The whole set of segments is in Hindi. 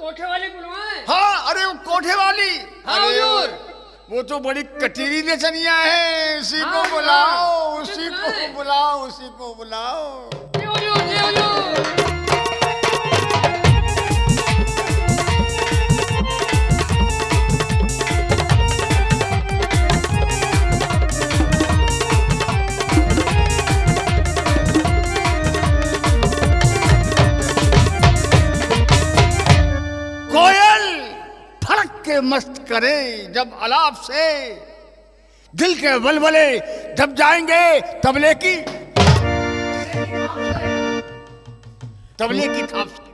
कोठे वाली बुलवाएं? हाँ, अरे वो कोठे वाली। हाँ अरे हुजूर। वो तो बड़ी कटीली नचनिया है, उसी हाँ, को बुलाओ, हाँ, उसी बुलाएं। को बुलाओ, उसी को बुलाओ। जी हुजूर, जी हुजूर। कोयल फड़क के मस्त करे जब अलाप से, दिल के वलवले जब जाएंगे तबले की थाप से।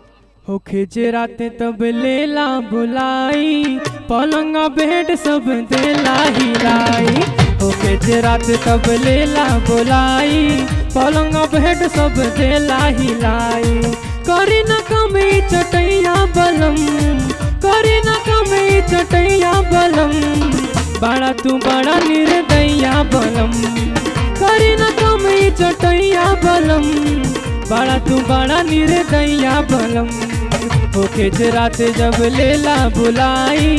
हो खिजे राते तब लेला बुलाई, पलंगा बेड सब देला हिलाई। हो खिजे राते तब लेला बुलाई, पलंगा बेड सब देला हिलाई। करी न कमी चटैया बलम, करी न कमी चटैया बलम, बड़ा तू बड़ा निर्दया बलम। करी न कमी चटैया बलम, बड़ा तू बड़ा निर्दया बलम। होके रात जब लेला बुलाई,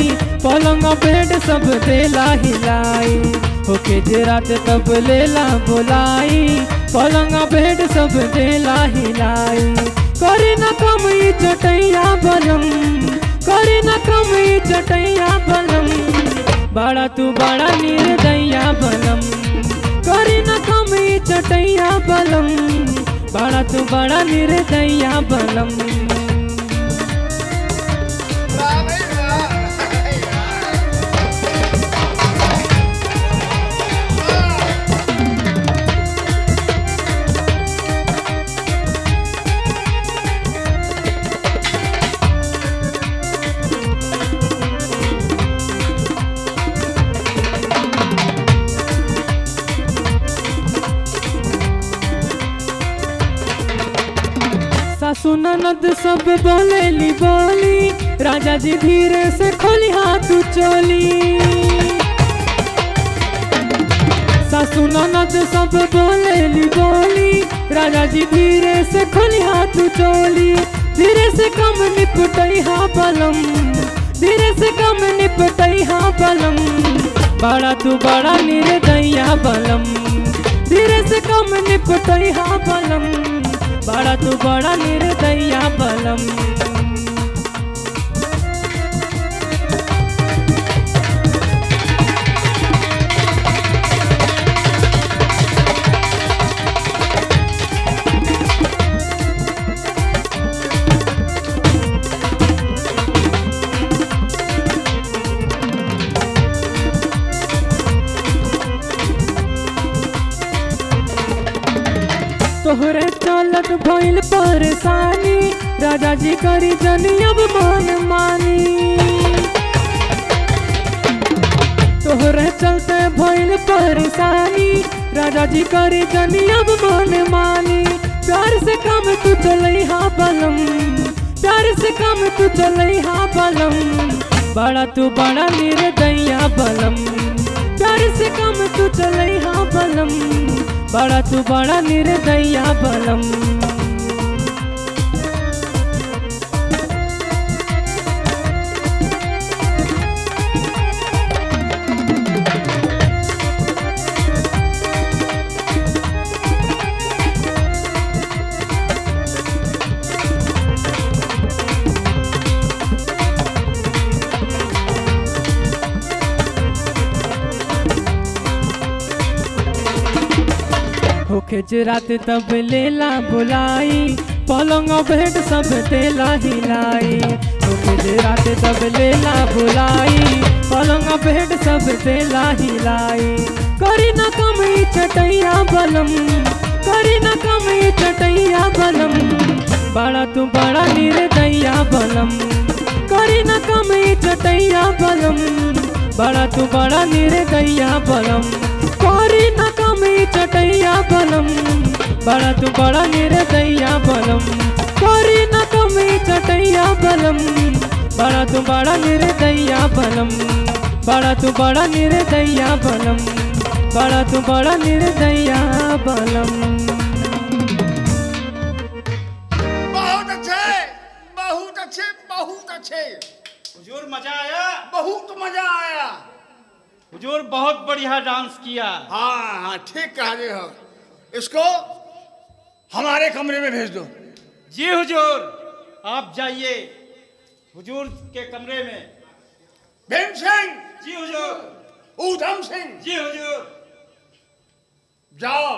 पलंग बेड सब देला हिलाई। होके रात तब लेला बुलाई, पलंग बेड सब देला हिलाई। करे न कमी चटैया बलम, करे न कमी चटैया बलम, बड़ा तू बड़ा निर्दया बलम। करे न कमी चटैया बलम, बड़ा तू बड़ा निर्दया बलम। सासु ननद सब बोलेली बोली, राजा जी धीरे से खोली हाथ चोली। सासु ननद सब बोलेली बोली, राजा जी धीरे से खोली हाथ चोली। धीरे से कम निपटई हा बलम, धीरे से कम निपटई हा बलम, बड़ा तू बड़ा निर्दया बलम। धीरे से कम निपटई हा बलम, बड़ा तू बड़ा निर्दया बलम। तोहरे चलत भइल परेशानी, राजा जी करी जनी अब मन मानी। तोहरे चलते भइल परेशानी, राजा जी करी जनी अब मन मानी। प्यार से काम तू चलई हा बलम, प्यार से काम तू चलई हा बलम, बड़ा तू बड़ा निर्दया बलम। प्यार से काम तू चलई हा बलम, बड़ा तू बड़ा निर्दया बलम। होके रात तब लेला बुलाई, पलंग बेड सब देला हिलाई। होके रात तब लेला बुलाई, पलंग बेड सब देला हिलाई। करी न कमी चटैया बलम, करी न कमी चटैया बलम, बड़ा तू बड़ा निर्दया बलम। करी न कमी चटैया बलम, बड़ा तू बड़ा निर्दया बलम। करी न कमी चटैया बलम, बड़ा तू बड़ा निर्दया बलम। करी न कमी चटैया बलम, बड़ा तू बड़ा निर्दया बलम। बड़ा तू बड़ा निर्दया बलम, बड़ा तू बड़ा निर्दया बलम। बहुत अच्छे बहुत अच्छे। हुजूर मजा आया? बहुत मजा आया। हुजूर बहुत बढ़िया डांस किया। हाँ हाँ ठीक कह रहे हो। इसको हमारे कमरे में भेज दो। जी हुजूर, आप जाइए हुजूर के कमरे में। भीम सिंह। जी हुजूर। ऊधम सिंह। जी हुजूर। जाओ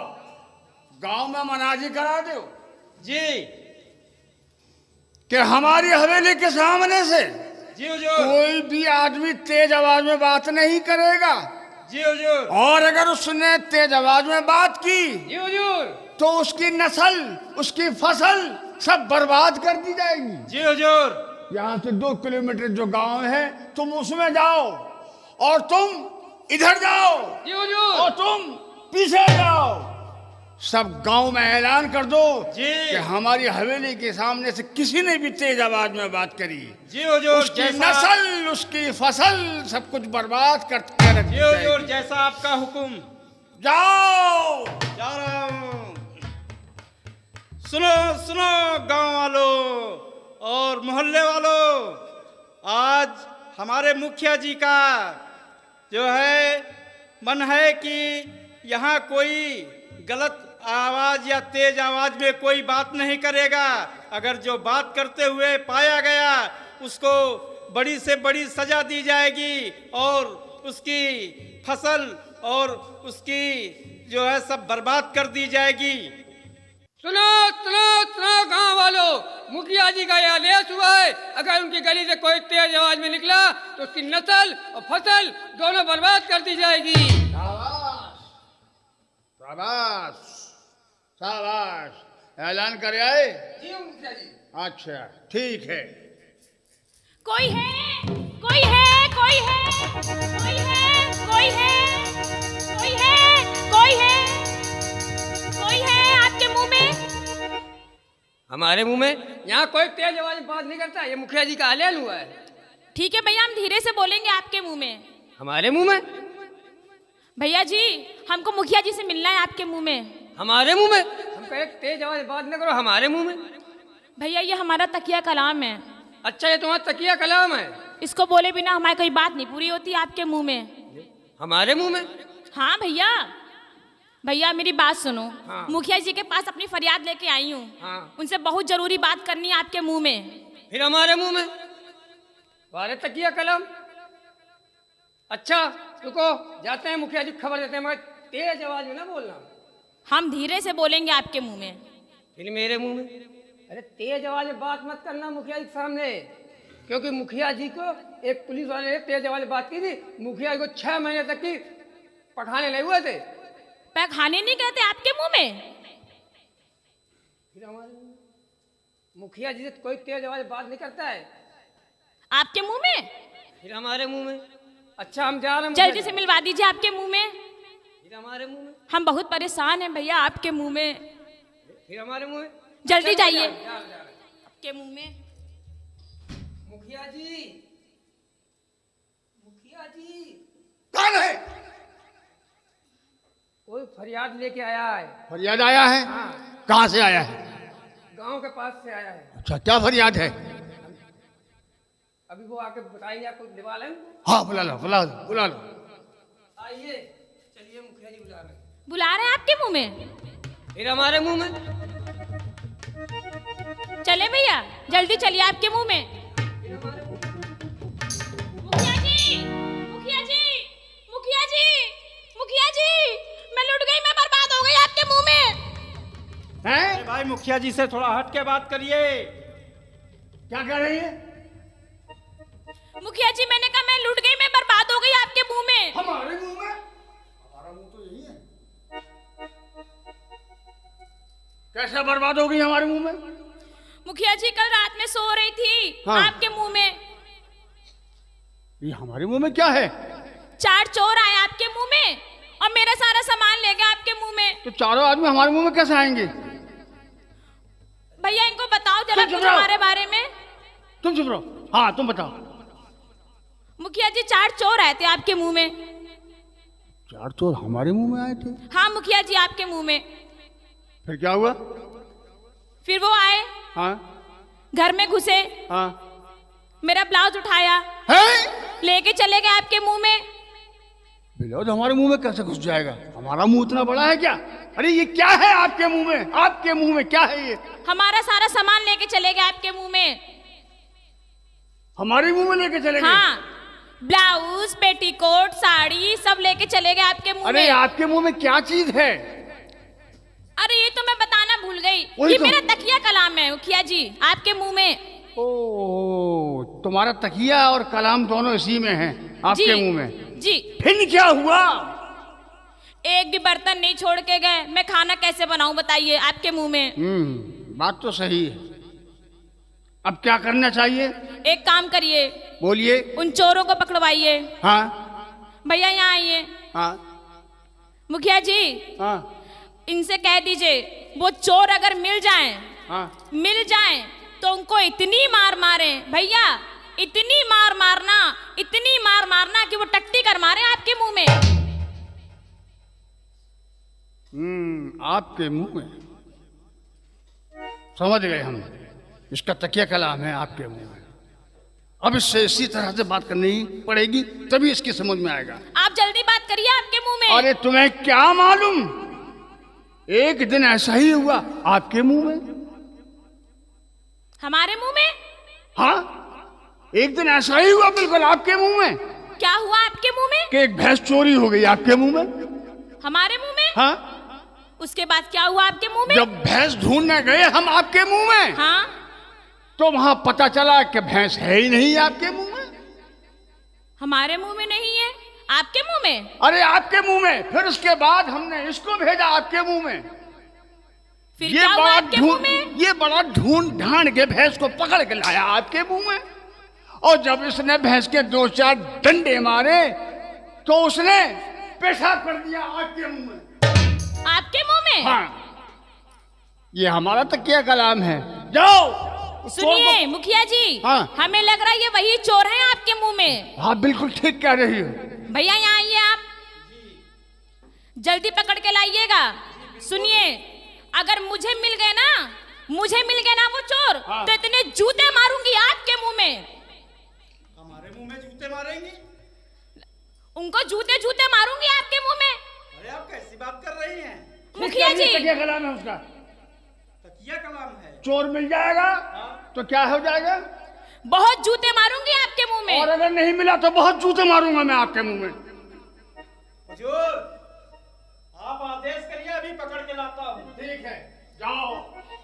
गांव में मनाजी करा दो जी। कि हमारी हवेली के सामने से जी हुजूर। कोई भी आदमी तेज आवाज में बात नहीं करेगा। जी हुजूर। और अगर उसने तेज आवाज में बात की जी हुजूर। तो उसकी नस्ल, उसकी फसल सब बर्बाद कर दी जाएगी। जी हुजूर। यहाँ से 2 किलोमीटर जो गांव है तुम उसमें जाओ और तुम इधर जाओ जी हुजूर। और तुम पीछे जाओ। सब गांव में ऐलान कर दो जी। कि हमारी हवेली के सामने से किसी ने भी तेज आवाज में बात करी, जी हुजूर। उसकी नस्ल, उसकी फसल सब कुछ बर्बाद कर रख दी जी हुजूर, जाएगी। जैसा आपका हुक्म। जाओ। जा रहा हूँ। सुनो सुनो गांव वालों और मोहल्ले वालों, आज हमारे मुखिया जी का जो है मन है कि यहाँ कोई गलत आवाज या तेज आवाज में कोई बात नहीं करेगा। अगर जो बात करते हुए पाया गया उसको बड़ी से बड़ी सजा दी जाएगी और उसकी फसल और उसकी जो है सब बर्बाद कर दी जाएगी। सुनो सुनो सुनो गांव वालों, मुखिया जी का यह आदेश हुआ है, अगर उनकी गली से कोई तेज आवाज में निकला तो उसकी नस्ल और फसल दोनों बर्बाद कर दी जाएगी। शाबाश शाबाश। ऐलान करे आए। जी मुखिया जी। अच्छा ठीक है। कोई है, कोई है, कोई है, कोई है, कोई है, कोई है, कोई है, कोई है आपके मुंह में? हमारे मुंह में यहाँ कोई तेज आवाज में बात नहीं करता, ये मुखिया जी का ऐलान हुआ है। ठीक है भैया, हम धीरे से बोलेंगे आपके मुंह में। हमारे मुंह में? भैया जी, हमको मुखिया जी से मिलना है आपके मुंह में। हमारे मुंह में? हम कहे तेज आवाज में बात न करो, हमारे मुंह में? भैया ये हमारा तकिया कलाम है। अच्छा, ये तुम्हारा तकिया कलाम है? इसको बोले बिना हमारी कोई बात नहीं पूरी होती आपके मुंह में। हमारे मुंह में? हाँ भैया। भैया मेरी बात सुनो। हाँ। मुखिया जी के पास अपनी फरियाद लेके आई हूँ। हाँ। उनसे बहुत जरूरी बात करनी है आपके मुंह में। फिर हमारे मुंह में? बारे तकिया कलम। अच्छा रुको, जाते हैं मुखिया जी को खबर देते हैं, मगर तेज आवाज में ना बोलना। हम धीरे से बोलेंगे आपके मुंह में। फिर मेरे मुंह में? अरे तेज आवाज में बात मत करना मुखिया जी के सामने, क्योंकि मुखिया जी को एक पुलिस वाले ने तेज आवाज में बात की थी। मुखिया जी को 6 महीने तक की पठाने लगे हुए थे। पैखाने नहीं कहते आपके मुंह में? फिर हमारे मुंह में? मुखिया जी से कोई तेज आवाज में बात नहीं करता है। आपके मुंह में? फिर हमारे मुंह में? अच्छा हम जा रहे हैं। जल्दी से मिलवा दीजिए आपके मुंह में। फिर हमारे मुंह में? हम बहुत परेशान हैं भैया आपके मुंह में। फिर हमारे मुंह में? जल्दी चलो, जाइए। जा रहे हैं। आपके मुंह में। मुखिया जी, मुखिया जी, कौन है? कोई फरियाद लेके आया है। फरियाद आया है? हाँ। कहाँ से आया है? गांव के पास से आया है। अच्छा क्या फरियाद है? अभी वो आके बताएंगे आपको, दिवा लें। हाँ बुला लो बुला लो बुला लो। आइए, चलिए मुखिया जी बुला रहे हैं। बुला रहे हैं आपके मुंह में? फिर हमारे मुंह में? चले भैया, जल्दी चलिए आपके मुंह में। फिर हमारे मुंह में? मुखिया जी, मुखिया जी, मुखिया जी, मुखिया जी, मैं लुट गई, मैं बर्बाद हो गई आपके मुंह में। हैं? अरे भाई मुखिया जी से थोड़ा हट के बात करिए। क्या कह रही है? मुखिया जी मैंने कहा मैं लुट गई, मैं बर्बाद हो गई आपके मुंह में। हमारे मुंह में? हमारा मुंह तो यही है। कैसे बर्बाद हो गई हमारे मुंह में? मुखिया जी कल रात में सो रही थी। हाँ। आपके मुंह में ये हमारे मुंह में क्या है? 4 चोर आए आपके मुंह में और मेरा सारा सामान ले गए आपके मुंह में। तो चारों आदमी हमारे मुंह में कैसे आएंगे? भैया इनको बताओ जरा तुम चुप कुछ रहो। हमारे बारे में। तुम चुप रहो। हाँ तुम बताओ। मुखिया जी 4 चोर आए थे आपके मुंह में। 4 चोर हमारे मुंह में आए थे? हाँ मुखिया जी आपके मुंह में। फिर क्या हुआ? फिर वो आए, हाँ घर में घुसे, हाँ मेरा ब्लाउज उठाया, है लेके चले गए आपके मुंह में। ब्लाउज हमारे मुंह में कैसे घुस जाएगा? हमारा मुंह इतना बड़ा है क्या? अरे ये क्या है आपके मुंह में? आपके मुंह में क्या है ये? हमारा सारा सामान लेके चले गए आपके मुंह में। हमारे मुंह में लेके चले गए? हाँ, ब्लाउज, पेटीकोट, साड़ी सब लेके चले गए आपके मुंह अरे में। आपके मुंह में क्या चीज है? अरे ये तो मैं बताना भूल गई। वही ये तो। मेरा तकिया कलाम है मुखिया जी, आपके मुंह में। ओ, तुम्हारा तकिया और कलाम दोनों इसी में है आपके मुंह में। जी। फिर क्या हुआ? एक भी बर्तन नहीं छोड़ के गए। मैं खाना कैसे बनाऊं बताइए आपके मुंह में। बात तो सही है। अब क्या करना चाहिए? एक काम करिए, बोलिए। उन चोरों को पकड़वाइए। हाँ भैया यहाँ आइए। हाँ मुखिया जी, हाँ इनसे कह दीजिए वो चोर अगर मिल जाएं तो उनको इतनी मार मारे भैया, इतनी मार मारना कि वो टट्टी कर मारे आपके मुंह में। आपके मुंह में? समझ गए हम। इसका तकिया कलाम है आपके मुंह में। अब इससे इसी तरह से बात करनी पड़ेगी, तभी इसकी समझ में आएगा। आप जल्दी बात करिए आपके मुंह में। अरे तुम्हें क्या मालूम, एक दिन ऐसा ही हुआ आपके मुंह में। हमारे मुंह में? हाँ, एक दिन ऐसा ही हुआ बिल्कुल आपके मुंह में। क्या हुआ आपके मुंह में? कि एक भैंस चोरी हो गई आपके मुंह में। हमारे मुंह में? हाँ। उसके बाद क्या हुआ आपके मुंह में? जब भैंस ढूंढने गए हम आपके मुंह में, हाँ, तो वहां पता चला कि भैंस है ही नहीं आपके मुंह में। हमारे मुंह में नहीं है, आपके मुंह में? अरे आपके मुंह में। फिर उसके बाद हमने इसको भेजा आपके मुंह में। फिर क्या हुआ आपके मुंह में? ये बड़ा ढूंढ ढांड के भैंस को पकड़ के लाया आपके मुंह में। और जब इसने भैंस के 2-4 डंडे मारे तो उसने पेशाब कर दिया आपके मुंह में। आपके मुंह में? हाँ, ये हमारा तकिया कलाम है। जाओ। सुनिए मुखिया जी, हाँ। हमें लग रहा है ये वही चोर हैं आपके मुंह में। हाँ बिल्कुल ठीक कह रही हो। भैया यहाँ आइए आप, जल्दी पकड़ के लाइएगा। सुनिए, अगर मुझे मिल गए ना वो चोर, हाँ। तो इतने जूते मारूंगी आपके मुंह में। हमारे मुंह में जूते मारेंगी? उनको जूते मारूंगी आपके मुंह में। अरे आप कैसी बात कर रही हैं? मुखिया जी, तकिया कलाम है उसका। तकिया कलाम है। चोर मिल जाएगा तो क्या हो जाएगा? बहुत जूते मारूंगी आपके मुंह में। और अगर नहीं मिला तो बहुत जूते मारूंगा मैं आपके मुंह में। हुजूर, आप आदेश करिए, अभी पकड़ के लाता हूँ। ठीक है, जाओ।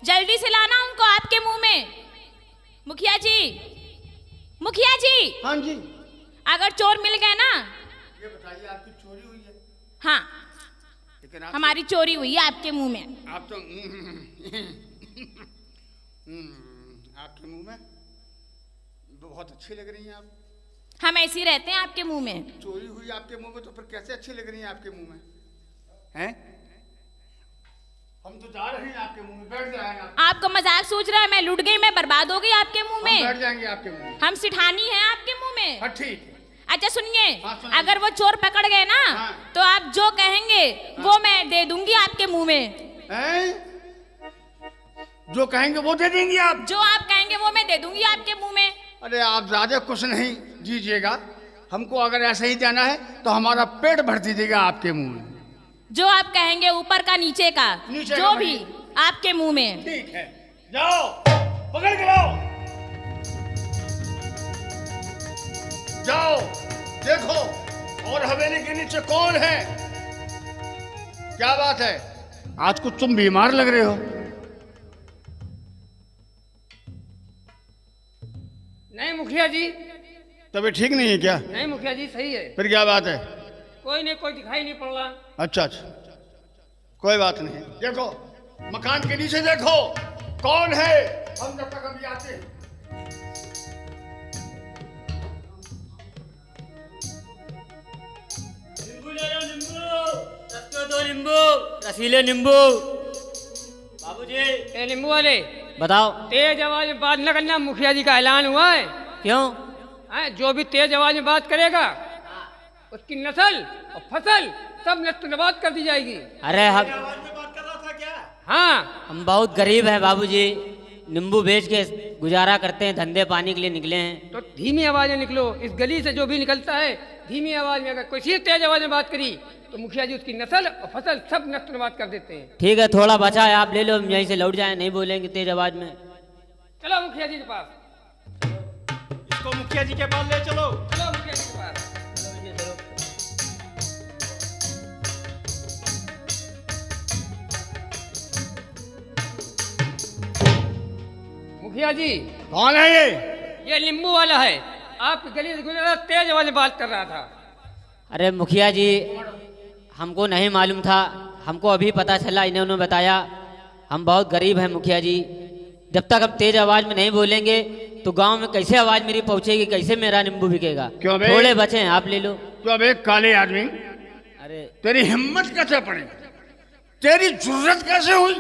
जल्दी से लाना उनको आपके मुंह में। मुखिया जी, हाँ जी। अगर चोर मिल गए ना, ये बताइए, आपकी चोरी हुई है? हाँ, लेकिन हमारी चोरी हुई है आपके मुंह में। आप तो आपके मुंह में बहुत अच्छी लग रही हैं आप। हम ऐसे ही रहते हैं आपके मुंह में। चोरी हुई आपके मुंह में तो फिर कैसे अच्छी लग रही हैं आपके मुंह में? हैं? हम तो जा रहे हैं आपके मुंह में, बैठ जाएंगे आप। आपको मजाक सूझ रहा है? मैं लुट गई, मैं बर्बाद हो गई आपके मुंह हम में। बैठ जाएंगे आपके मुंह में। हम सिठानी हैं आपके मुंह में। हाँ ठीक है। अच्छा सुनिए, हाँ, सुनिए। अगर वो चोर पकड़ गए ना, हाँ। तो आप जो कहेंगे वो मैं दे दूंगी आपके मुंह में। हैं? जो कहेंगे वो दे देंगी आप? जो आप कहेंगे वो मैं दे दूंगी आपके मुंह में। अरे आप ज्यादा कुछ नहीं दीजिएगा हमको। अगर ऐसे ही देना है तो हमारा पेट भर दीजिएगा आपके मुंह में। जो आप कहेंगे, ऊपर का नीचे का, नीचे जो का भी आपके मुंह में। ठीक है, जाओ पकड़ के लाओ। जाओ देखो और हवेली के नीचे कौन है। क्या बात है, आज कुछ तुम बीमार लग रहे हो। नहीं मुखिया जी, तबीयत ठीक नहीं है क्या? नहीं मुखिया जी, सही है। फिर क्या बात है? कोई नहीं, कोई दिखाई नहीं पड़ रहा। अच्छा, कोई बात नहीं। देखो मकान के नीचे देखो कौन है, हम जब तक अभी आते हैं। नींबू, रसीले नींबू। बाबूजी, ए नींबू वाले, बताओ। तेज आवाज में बात न करना, मुखिया जी का ऐलान हुआ है। क्यों? जो भी तेज आवाज में बात करेगा उसकी नस्ल और फसल सब नष्ट नबाद कर दी जाएगी। अरे आवाज में बात कर रहा था क्या? हाँ, हम बहुत गरीब हैं बाबूजी, नींबू बेच के गुजारा करते हैं, धंधे पानी के लिए निकले हैं। तो धीमी आवाज में निकलो। इस गली से जो भी निकलता है धीमी आवाज में, अगर कोई सी तेज आवाज में बात करी तो मुखिया जी उसकी नस्ल और फसल सब नष्ट बर्बाद कर देते हैं। ठीक है, थोड़ा बचा है, आप ले लो, हम यहीं से लौट जाएं, नहीं बोलेंगे तेज आवाज में। चलो मुखिया जी के पास, इसको मुखिया जी के पास ले चलो। चलो मुखिया जी के पास। मुखिया जी, कौन है ये नींबू वाला है, आपकी गली से गुजरा तेज आवाज में बात कर रहा था। अरे मुखिया जी, हमको नहीं मालूम था, हमको अभी पता चला, इन्होंने बताया। हम बहुत गरीब हैं मुखिया जी, जब तक हम तेज आवाज में नहीं बोलेंगे तो गांव में कैसे आवाज मेरी पहुंचेगी, कैसे मेरा नींबू बिकेगा। क्यों बे? थोड़े बचे हैं, आप ले लो। तो अब एक काले आदमी, अरे तेरी हिम्मत कैसे पड़ी, तेरी जुर्रत कैसे हुई,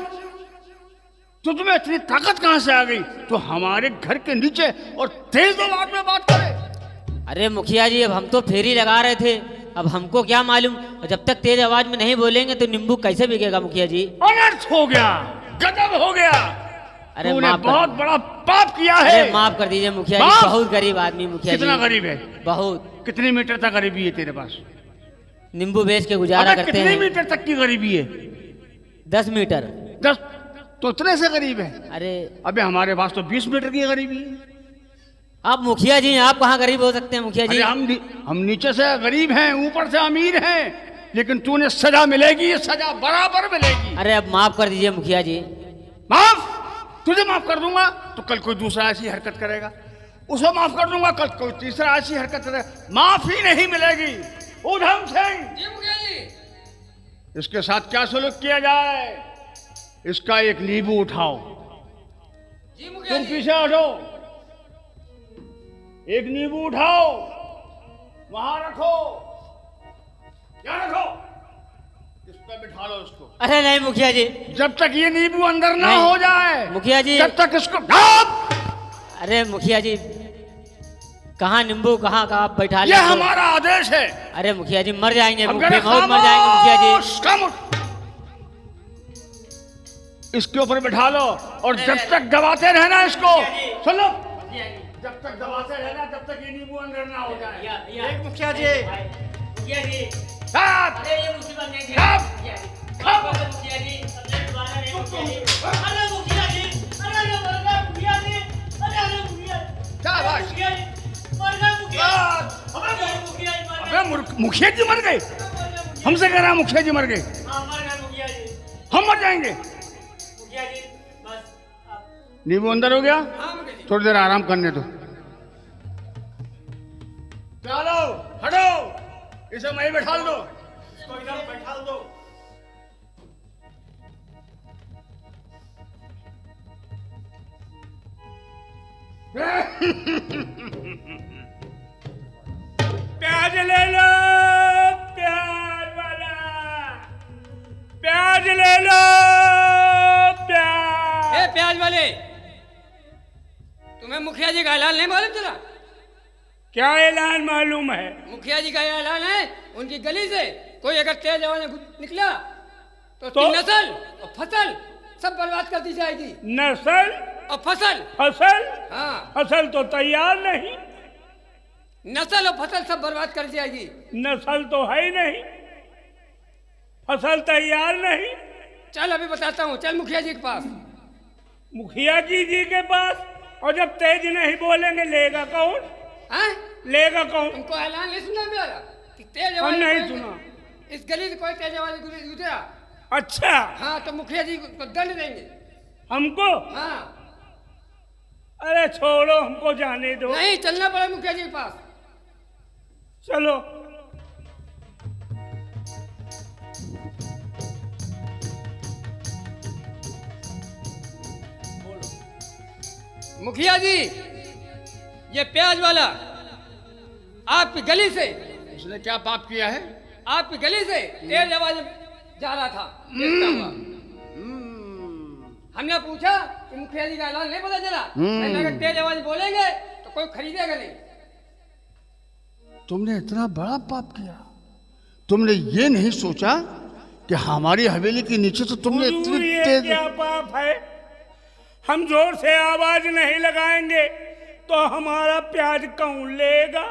तो तुम्हें इतनी ताकत कहां से आ गई तो हमारे घर के नीचे और तेज आवाज में बात करे। अरे मुखिया जी, अब हम तो फेरी लगा रहे थे, अब हमको क्या मालूम, और जब तक तेज आवाज में नहीं बोलेंगे तो नींबू कैसे बिकेगा मुखिया जी। अनर्थ हो गया, गजब हो गया। अरे तूने माफ कर बहुत बड़ा पाप किया है। अरे माफ कर दीजिए मुखिया जी, माफ? बहुत गरीब आदमी मुखिया जी। कितना गरीब है? बहुत। कितनी मीटर तक गरीबी है तेरे पास? नींबू बेच के गुजारा अबे करते कितनी हैं। मीटर तक की गरीबी है? 10 मीटर। 10? तो उतने से गरीब है? अरे अबे हमारे पास तो 20 मीटर की गरीबी है। आप मुखिया जी हैं, आप कहाँ गरीब हो सकते हैं मुखिया जी। अरे हम नीचे से गरीब हैं, ऊपर से अमीर हैं, लेकिन तूने सजा मिलेगी, ये सजा बराबर मिलेगी। अरे अब माफ कर दीजिए मुखिया जी। माफ? तुझे माफ कर दूंगा तो कल कोई दूसरा ऐसी हरकत करेगा, उसे माफ कर दूंगा, कल कोई तीसरा ऐसी हरकत करेगा, माफ ही नहीं मिलेगी। उधम सिंह, जी मुखिया जी। इसके साथ क्या सलूक किया जाए? इसका एक नींबू उठाओ। जी मुखिया तुम जी। पीछे हटो, एक नींबू उठाओ, वहां रखो, यहाँ रखो, इस पे बिठा लो इसको। अरे नहीं मुखिया जी। जब तक ये नींबू अंदर ना नहीं। हो जाए मुखिया जी। तब तक इसको ढाप। अरे मुखिया जी, कहाँ नींबू कहाँ का, आप बैठा ये लें तो। हमारा आदेश है। अरे मुखिया जी मर जाएंगे, अब भूखे करे बहुत मर जाएंगे मुखिया जी। खामोश, खामोश। इसके ऊपर बिठा लो और जब तक दबाते रहना इसको। सुन लो, जब तक दबाते रहना तब तक ये नींबू अंदर ना हो जाए। एक मुखिया जी, मुखिया जी, साथ, अरे ये मुसीबत नहीं थी। साथ, मुखिया जी, साथ। मुखिया जी, अरे दोबारा नहीं मुखिया जी। अरे मुखिया जी, अरे मर गया मुखिया जी, अरे मुखिया जी, शाबाश। मुखिया जी, मर गया मुखिया जी। अरे मुखिया जी मर गए। अबे मुखिया जी मर गए? हमसे कह रहा है मुखिया जी मर गए? हाँ मर गए मुखिया जी। हम मर जाएंगे? मुखिया जी बस आप नींबू अंदर हो गया, हाँ मुखिया जी। थोड़ी देर आराम करने दो। चलो हटो, इसे वहीं बैठा दो। इसको इधर बैठा दो। प्याज ले लो, प्याज वाला, प्याज ले लो, प्याज। ए प्याज वाले, तुम्हें मुखिया जी का ऐलान नहीं मालूम चला? क्या ऐलान मालूम है? मुखिया जी का ऐलान है, उनकी गली से कोई अगर तेज आवाज में निकला तो तो? उसकी नस्ल और फसल सब बर्बाद कर दी जाएगी। नस्ल और फसल, फसल? हाँ, फसल तो तैयार नहीं, नस्ल और फसल सब बर्बाद कर दी जाएगी। नस्ल तो है ही नहीं, फसल तैयार नहीं। चल अभी बताता हूँ, चल मुखिया जी के पास। मुखिया जी के पास, और जब तेज नहीं बोलेंगे लेगा कौन? हैं? लेगा कौन? तुमको ऐलान नहीं सुना मेरा कि तेज हम आवाज नहीं में सुना। इस गली से कोई तेज आवाज में गुजरा, अच्छा, हाँ तो मुखिया जी को दंड देंगे। हमको? हाँ, अरे छोड़ो, हमको जाने दो। नहीं चलना पड़े मुखिया जी के पास। चलो। मुखिया जी, ये प्याज वाला आपकी गली से, उसने क्या पाप किया है? आपकी गली से तेज आवाज में जा रहा था देखता हुआ। हमने पूछा कि मुखिया जी का ऐलान नहीं पता चला, मैंने अगर तेज आवाज बोलेंगे तो कोई खरीदेगा नहीं। तुमने इतना बड़ा पाप किया, तुमने ये नहीं सोचा कि हमारी हवेली के नीचे तो तुमने हुजूर, इतनी ये तेज। क्या पाप है? हम जोर से आवाज नहीं लगाएंगे तो हमारा प्याज कौन लेगा?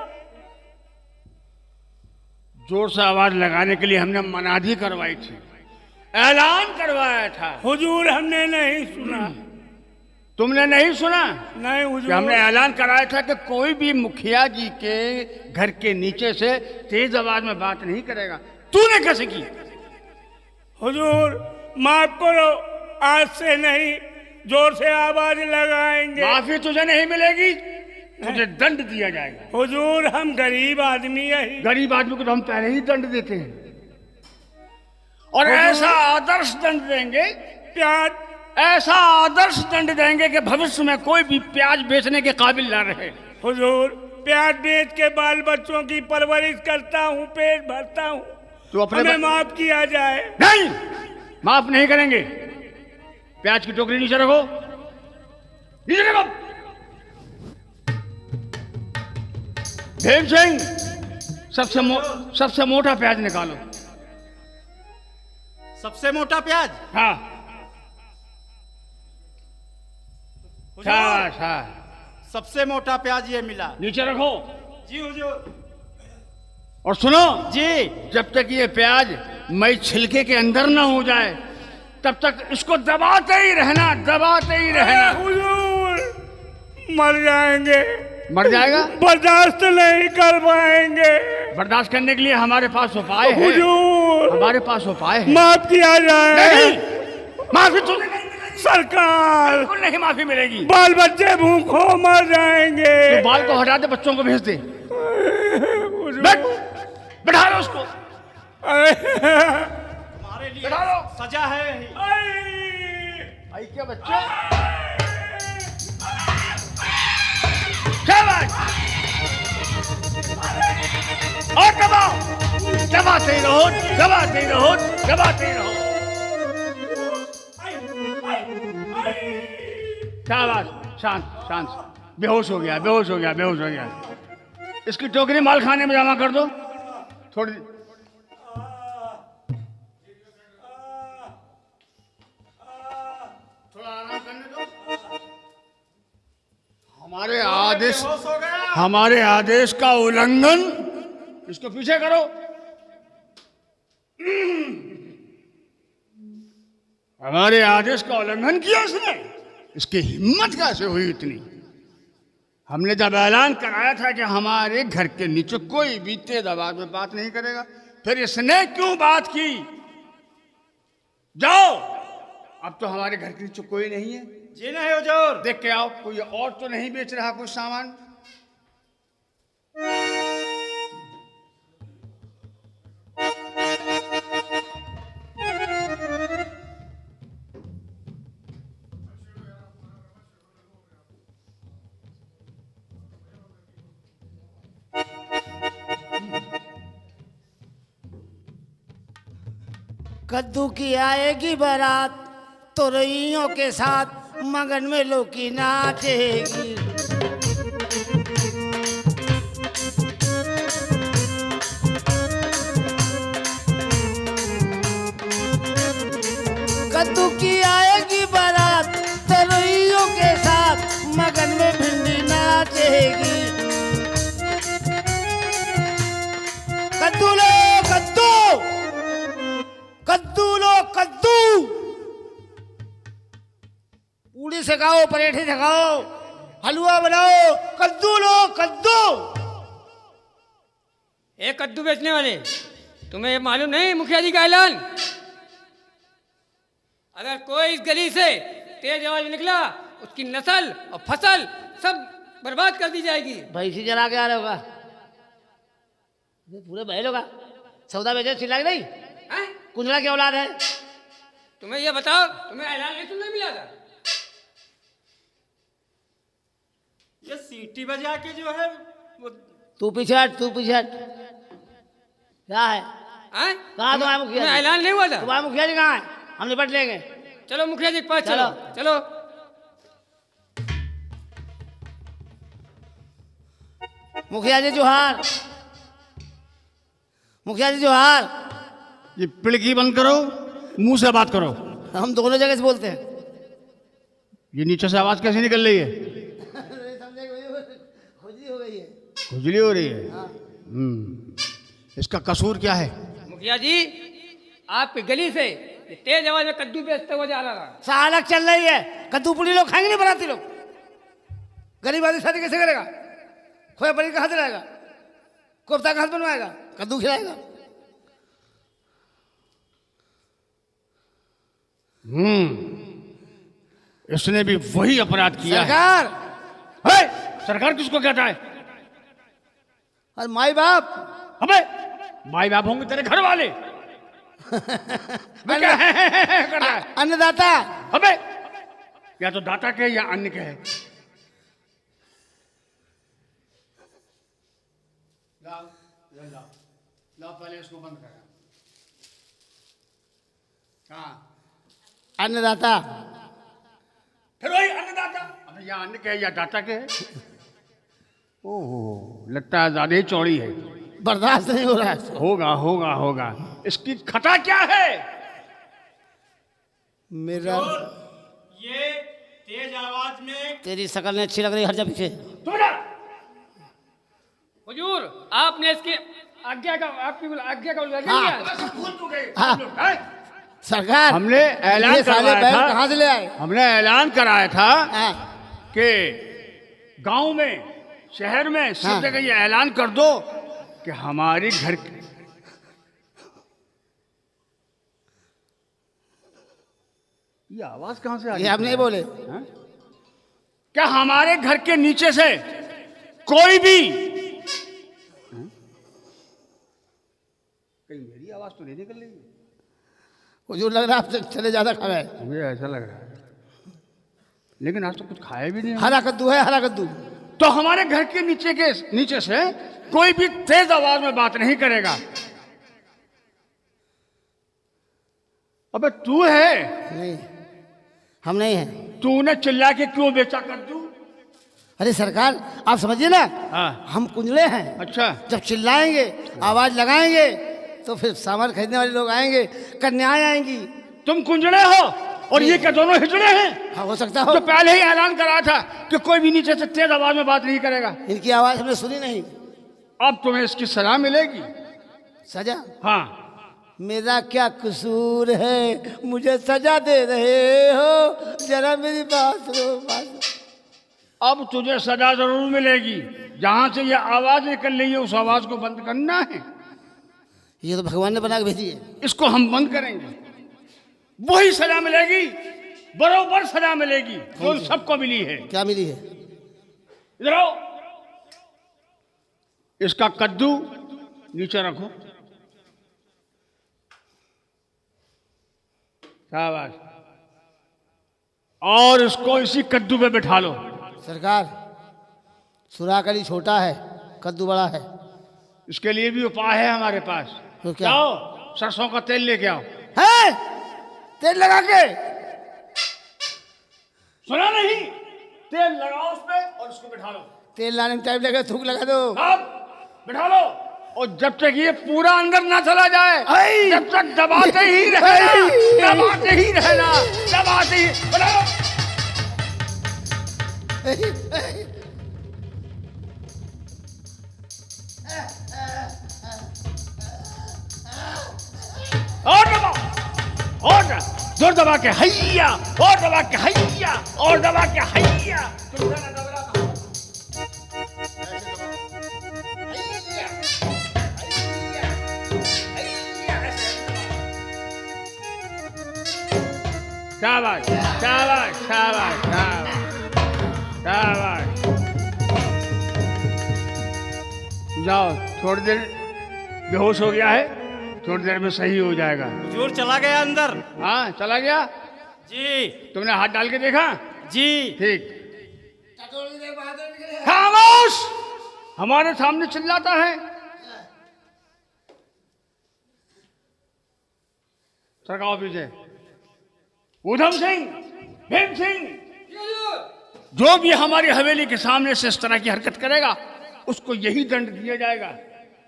जोर से आवाज लगाने के लिए हमने मनादी करवाई थी, ऐलान करवाया था। हुजूर हमने नहीं सुना। तुमने नहीं सुना? नहीं कि हुजूर। हमने ऐलान कराया था कि कोई भी मुखिया जी के घर के नीचे से तेज आवाज में बात नहीं करेगा। तूने कैसे की? हुजूर माफ करो, आज से नहीं, जोर से आवाज लगाएंगे। माफी तुझे नहीं मिलेगी, तुझे दंड दिया जाएगा। हुजूर हम गरीब आदमी है। गरीब आदमी को तो हम पहले ही दंड देते हैं, और ऐसा आदर्श दंड देंगे, प्याज ऐसा आदर्श दंड देंगे कि भविष्य में कोई भी प्याज बेचने के काबिल ना रहे। हुजूर प्याज बेच के बाल बच्चों की परवरिश करता हूँ, पेट भरता हूँ, तो अपने हमें माफ किया जाए। नहीं, माफ नहीं करेंगे। प्याज की टोकरी नीचे रखो, नीचे रखो। भीम सिंह, सबसे मोटा प्याज निकालो। सबसे मोटा प्याज? हाँ, शाबाश, हाँ। सबसे मोटा प्याज ये मिला। नीचे रखो। जी हुजूर। और सुनो जी। जब तक ये प्याज मई छिलके के अंदर ना हो जाए तब तक इसको दबाते ही रहना, दबाते ही रहना। हुजूर मर जाएंगे। मर जाएगा? बर्दाश्त नहीं कर पाएंगे। बर्दाश्त करने के लिए हमारे पास उपाय है। हुजूर हमारे पास उपाय है। माफ किया जाए। नहीं, माफी तुम्हें नहीं मिलेगी। सरकार बिल्कुल नहीं माफी मिलेगी। बाल बच्चे भूखों मर जाएंगे। तो बाल को हटा दे, बच्चों को भेज दे। बैठ, बैठा लो उसको। हमारे लिए बैठा लो। सजा है यही। आई क्या बच्चे? शाबाश। और दबाओ, दबाते ही रहो, दबाते ही रहो, दबाते ही रहो। शाबाश, शांत शांत। बेहोश हो गया, बेहोश हो गया, बेहोश हो गया। इसकी टोकरी माल खाने में जमा कर दो। थोड़ी थोड़ा आराम करने दो। हमारे आदेश का उल्लंघन, इसको पीछे करो। हमारे आदेश का उल्लंघन किया इसने, इसकी हिम्मत कैसे हुई इतनी? हमने जब ऐलान कराया था कि हमारे घर के नीचे कोई भी तेज आवाज में बात नहीं करेगा, फिर इसने क्यों बात की? जाओ, अब तो हमारे घर के नीचे कोई नहीं है। जी नहीं हुजूर। देख के आओ, कोई और तो नहीं बेच रहा कुछ सामान। कद्दू की आएगी बारात तो रइयों के साथ मगन में लोकी नाचेगी। कद्दू की आएगी बारात तो रइयों के साथ मगन में भिंडी नाचेगी। कद्दू लो कद्दू, कद्दू लो कद्दू, पूड़ी से खाओ, पराठे से खाओ, हलवा बनाओ, कद्दू लो कद्दू। एक कद्दू बेचने वाले, तुम्हें ये मालूम नहीं मुखिया जी का ऐलान? अगर कोई इस गली से तेज आवाज में निकला, उसकी नस्ल और फसल सब बर्बाद कर दी जाएगी। भैंसी जला के आ रहे होगा, पूरे बैल होगा। सौदा बेचे चिल्ला के नहीं, हैं? कुंजला की औलाद है। तुम्हें ये बताओ, तुम्हें ऐलान नहीं सुनने मिला था? ये सीटी बजा के जो है वो तू पीछे हट, तू पीछे हट। क्या है? हैं? कहाँ तुम्हारा मुखिया तुम्हें जी? ऐलान नहीं हुआ था? तुम्हारा मुखिया जी कहाँ है? हम निपट लेंगे। चलो मुखिया जी के पास चलो, चलो। चलो। मुखिया जी जोहार, मुखिया जी जोहार। ये पिड़की बंद करो, मुंह से बात करो। हम दोनों जगह से बोलते हैं। ये नीचे से आवाज कैसे निकल रही है? खुजली हो गई है। खुजली हो रही है। इसका कसूर क्या है? मुखिया जी आपकी गली से ये तेज आवाज में कद्दू बेचते हुए जा रहा था। सालक चल रही है। कद्दू पुली लोग खाएंगे नहीं, बनाती लोग। गरीब आदमी शादी कैसे करेगा? खोया पनीर कहाँ से लाएगा? कोफ्ता कहाँ से बनवाएगा? कद्दू खिलाएगा। इसने भी वही अपराध किया है। सरकार, सरकार किसको कहता है? और माई बाप, अबे माई बाप होंगे तेरे घर वाले। मैं क्या है कर रहा है? अन्नदाता। अबे या तो दाता के या अन्य के है। लाओ पहले इसको बंद करा। हाँ अन्नदाता। फिर वही अन्नदाता। अबे या अन्न के है या दाता के है। ओहो लगता है ज्यादा ही चौड़ी है। बर्दाश्त नहीं हो रहा है। होगा होगा होगा। इसकी खता क्या है? मेरा ये तेज आवाज में तेरी शकल नहीं अच्छी लग रही, हट जा पीछे। हुजूर आपने इसकी आज्ञा का उल्लंघन किया। हाँ। सरकार, हमने ऐलान ये साले करवाया बैल था। कहाँ से ले आए? हमने ऐलान कराया था हाँ। कि गांव में शहर में सब हाँ। जगह ये ऐलान कर दो कि हमारे घर की ये आवाज कहां से आ रही ये है? हम नहीं बोले। हाँ? क्या हमारे घर के नीचे से कोई भी कहीं मेरी आवाज तो नहीं निकल रही है? हुजूर लग रहा है आप चले ज्यादा खा गए। मुझे ऐसा लग रहा है, लेकिन आज तो कुछ खाया भी नहीं। हरा कद्दू है, हरा कद्दू। तो हमारे घर के नीचे से कोई भी तेज आवाज में बात नहीं करेगा। अबे तू है? नहीं, हम नहीं हैं। तूने चिल्ला के क्यों बेचा कद्दू? अरे सरकार, आप समझिए ना, हाँ। हम कुंजले हैं। अच्छा। जब चिल्लाएंगे, आवाज लगाएंगे, तो फिर सामान खरीदने वाले लोग आएंगे, कन्याएं आएंगी। तुम कुंजड़े हो और ये क्या दोनों हिजड़े हैं? हाँ, हो सकता हो। तो पहले ही ऐलान करा था कि कोई भी नीचे से तेज आवाज में बात नहीं करेगा। इनकी आवाज हमने सुनी नहीं। अब तुम्हें इसकी सजा मिलेगी। सजा? हाँ। मेरा क्या कसूर है, मुझे सजा दे रहे हो? जरा मेरी बात सुनो, बात सुनो। अब तुझे सजा जरूर मिलेगी। जहां से ये आवाज निकल रही है उस आवाज को बंद करना है। ये तो भगवान ने बना के भेजी है। इसको हम बंद करेंगे, वही सजा मिलेगी, बरोबर सजा मिलेगी जो सबको मिली है। क्या मिली है? इधर आओ। इसका कद्दू नीचे रखो। शाबाश। और इसको इसी कद्दू पे बिठा लो। सरकार, सुराकली छोटा है, कद्दू बड़ा है। इसके लिए भी उपाय है हमारे पास। तो क्या? जाओ सरसों का तेल लेके आओ। है? तेल लगा के? सुना नहीं? तेल लगाओ उस पे और इसको बिठा लो। तेल लाने में टाइम लगेगा, थूक लगा दो। अब बिठा लो और जब तक ये पूरा अंदर ना चला जाए आई! जब तक दबाते ही रहना, दबाते ही रहना, दबाते ही। बिठा लो। और दबाओ, और जोर दबा के हैया, और दबा के हैया, और दबा के हैया। तुम जरा दबा दो। ऐसे दबाओ। हैया, हैया, हैया, ऐसे दबाओ। शाबाश, शाबाश, शाबाश, शाबाश, शाबाश। जाओ, थोड़ी देर बेहोश हो गया है, थोड़ी देर में सही हो जाएगा। हुजूर चला गया अंदर। हाँ चला गया। जी तुमने हाथ डाल के देखा? जी। ठीक। खामोश! हमारे सामने चिल्लाता है। सरकाओ पीछे। उधम सिंह, भीम सिंह, जो भी हमारी हवेली के सामने से इस तरह की हरकत करेगा उसको यही दंड दिया जाएगा,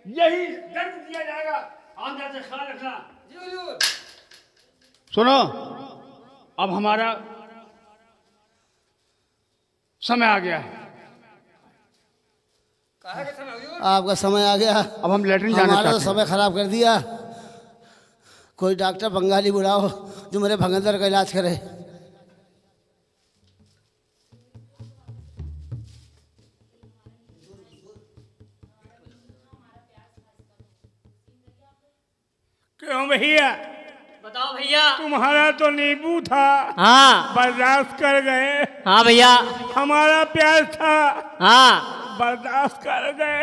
यही दंड दिया जाएगा। आंध्र से ख्याल रखना। सुनो, अब हमारा समय आ गया है। आपका समय आ गया। अब हम लेटरिन जाना हमारा तो चाहते हैं। समय खराब कर दिया। कोई डॉक्टर बंगाली बुलाओ जो मेरे भगंदर का इलाज करे। क्यों भैया? बताओ भैया। तुम्हारा तो नींबू था, हाँ बर्दाश्त कर गए। हाँ भैया। हमारा प्याज था, हाँ बर्दाश्त कर गए।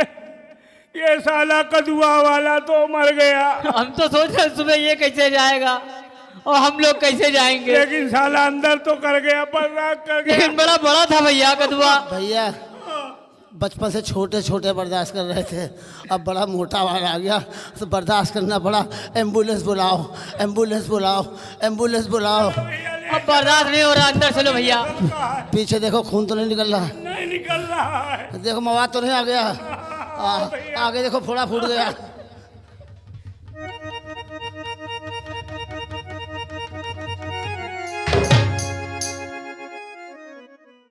ये साला कदुआ वाला तो मर गया, हम तो सोच रहे सुबह ये कैसे जाएगा और हम लोग कैसे जाएंगे। लेकिन साला अंदर तो कर गया, बर्दाश्त कर गया। लेकिन बड़ा बड़ा था भैया कदुआ। भैया बचपन से छोटे छोटे बर्दाश्त कर रहे थे, अब बड़ा मोटा वाला आ गया तो बर्दाश्त करना पड़ा। एम्बुलेंस बुलाओ, एम्बुलेंस बुलाओ, एम्बुलेंस बुलाओ। अब बर्दाश्त नहीं हो रहा, अंदर चलो भैया। पीछे देखो, खून तो नहीं निकल रहा। नहीं निकल रहा है। देखो मवाद तो नहीं आ गया। आगे देखो, फोड़ा फूट गया।